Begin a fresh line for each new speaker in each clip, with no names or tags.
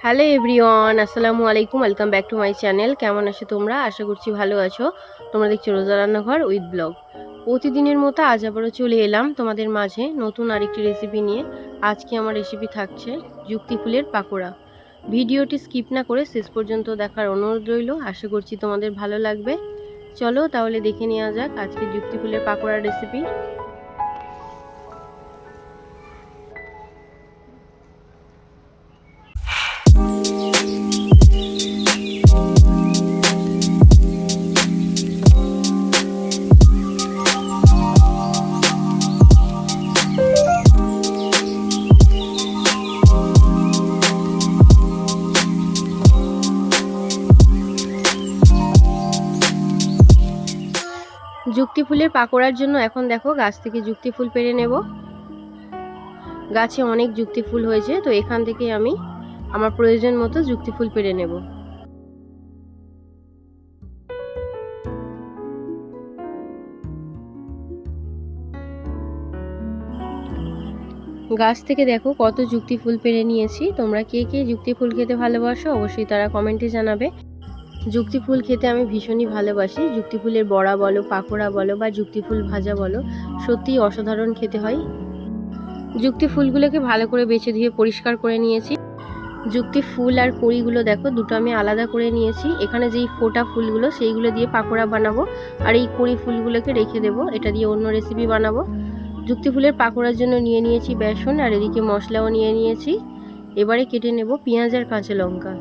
Hello everyone, আসসালামু আলাইকুম। Welcome back to my channel. কেমন আছো তোমরা? আশা করছি ভালো আছো। তোমরা দেখছো রোজা রান্নাঘর উইথ ব্লগ। প্রতিদিনের মতো আজ আবারও চলে এলাম তোমাদের মাঝে নতুন আরেকটি রেসিপি নিয়ে। আজকে আমার রেসিপি থাকছে যুক্তি ফুলের পাকোড়া। ভিডিওটি স্কিপ না করে শেষ পর্যন্ত দেখার অনুরোধ রইল। আশা করছি তোমাদের ভালো লাগবে। চলো তাহলে দেখে নেওয়া যাক আজকে যুক্তি ফুলের পাকোড়ার রেসিপি। যুক্তি ফুলের পাকোড়ার জন্য এখন দেখো গাছ থেকে যুক্তি ফুল পেড়ে নেব। গাছে অনেক যুক্তি ফুল হয়েছে, তো এখান থেকে আমি আমার প্রয়োজন মতো যুক্তি ফুল পেড়ে নেব। গাছ থেকে দেখো কত যুক্তি ফুল পেড়ে নিয়েছি। তোমরা কে কে যুক্তি ফুল খেতে ভালোবাসো অবশ্যই তারা কমেন্টে জানাবে। যুক্তি ফুল খেতে আমি ভীষণই ভালোবাসি। যুক্তি ফুলের বড়া বলো, পাকোড়া বলো বা যুক্তি ফুল ভাজা বলো, সত্যিই অসাধারণ খেতে হয়। যুক্তি ফুলগুলোকে ভালো করে বেছে ধুয়ে পরিষ্কার করে নিয়েছি। যুক্তি ফুল আর কড়িগুলো দেখো দুটো আমি আলাদা করে নিয়েছি। এখানে যেই ফোটা ফুলগুলো সেইগুলো দিয়ে পাকোড়া বানাবো, আর এই কড়ি ফুলগুলোকে রেখে দেবো, এটা দিয়ে অন্য রেসিপি বানাবো। যুক্তি ফুলের পাকোড়ার জন্য নিয়ে নিয়েছি বেসন, আর এদিকে মশলাও নিয়ে নিয়েছি। এবারে কেটে নেব পেঁয়াজ আর কাঁচা লঙ্কা।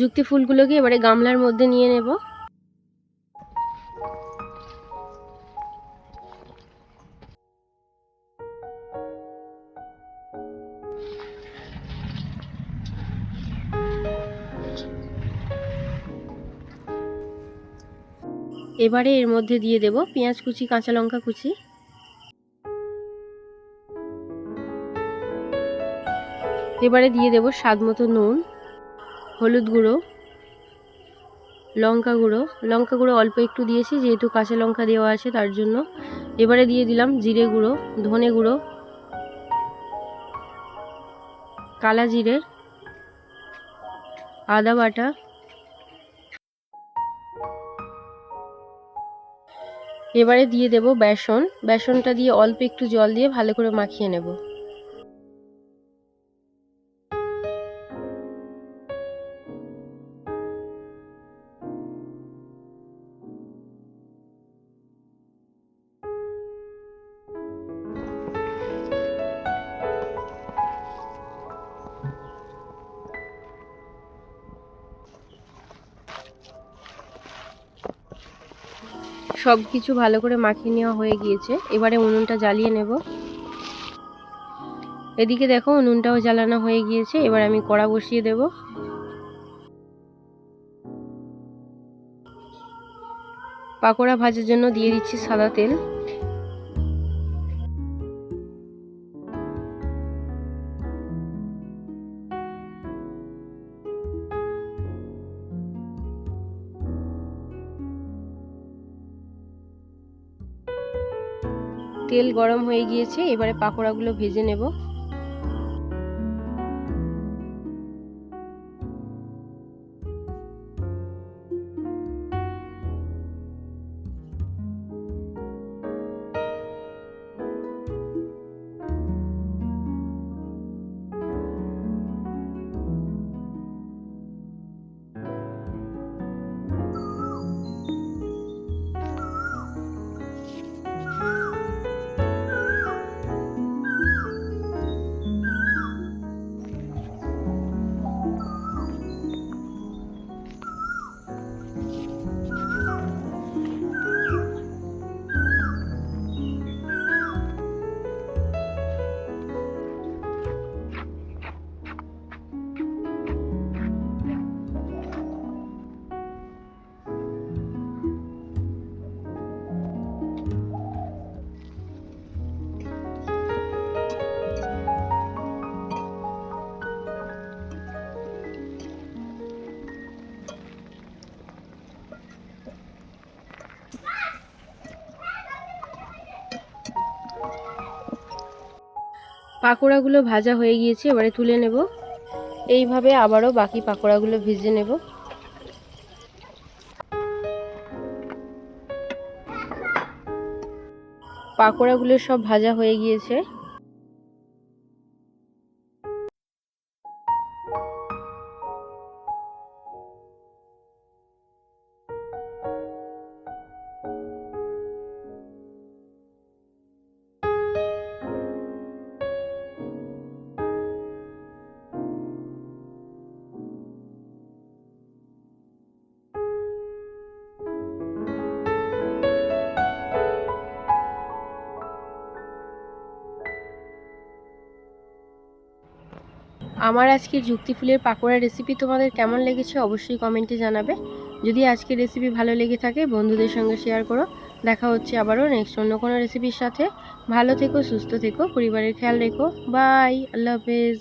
যুক্তি ফুলগুলোকে এবারে গামলার মধ্যে নিয়ে নেব। এবারে এর মধ্যে দিয়ে দেব পেঁয়াজ কুচি, কাঁচা লঙ্কা কুচি। এবারে দিয়ে দেব স্বাদ মতো নুন, হলুদ গুঁড়ো, লঙ্কা গুঁড়ো। লঙ্কা গুঁড়ো অল্প একটু দিয়েছি যেহেতু কাঁচা লঙ্কা দেওয়া আছে তার জন্য। এবারে দিয়ে দিলাম জিরে গুঁড়ো, ধনে গুঁড়ো, কালা জিরে, আদা বাটা। এবারে দিয়ে দেব বেসন। বেসনটা দিয়ে অল্প একটু জল দিয়ে ভালো করে মাখিয়ে নেব। সব কিছু ভালো করে মাখিয়ে নেওয়া হয়ে গিয়েছে। এবারে উনুনটা জ্বালিয়ে নেব। এদিকে দেখো উনুনটাও জ্বালানো হয়ে গিয়েছে। এবার আমি কড়া বসিয়ে দেব। পাকোড়া ভাজার জন্য দিয়ে দিচ্ছি সাদা তেল। তেল গরম হয়ে গিয়েছে, এবারে পাকোড়াগুলো ভেজে নেব। পাকোড়াগুলো ভাজা হয়ে গিয়েছে, এবারে তুলে নেব। এইভাবে আবারও বাকি পাকোড়াগুলো ভেজে নেব। পাকোড়াগুলো সব ভাজা হয়ে গিয়েছে। আমার আজকের যুক্তি ফুলের পাকোড়া রেসিপি তোমাদের কেমন লেগেছে অবশ্যই কমেন্টে জানাবে। যদি আজকের রেসিপি ভালো লেগে থাকে বন্ধুদের সঙ্গে শেয়ার করো। দেখা হচ্ছে আবারও নেক্সট অন্য কোনো রেসিপির সাথে। ভালো থেকো, সুস্থ থেকো, পরিবারের খেয়াল রেখো। বাই, আল্লাহ হাফেজ।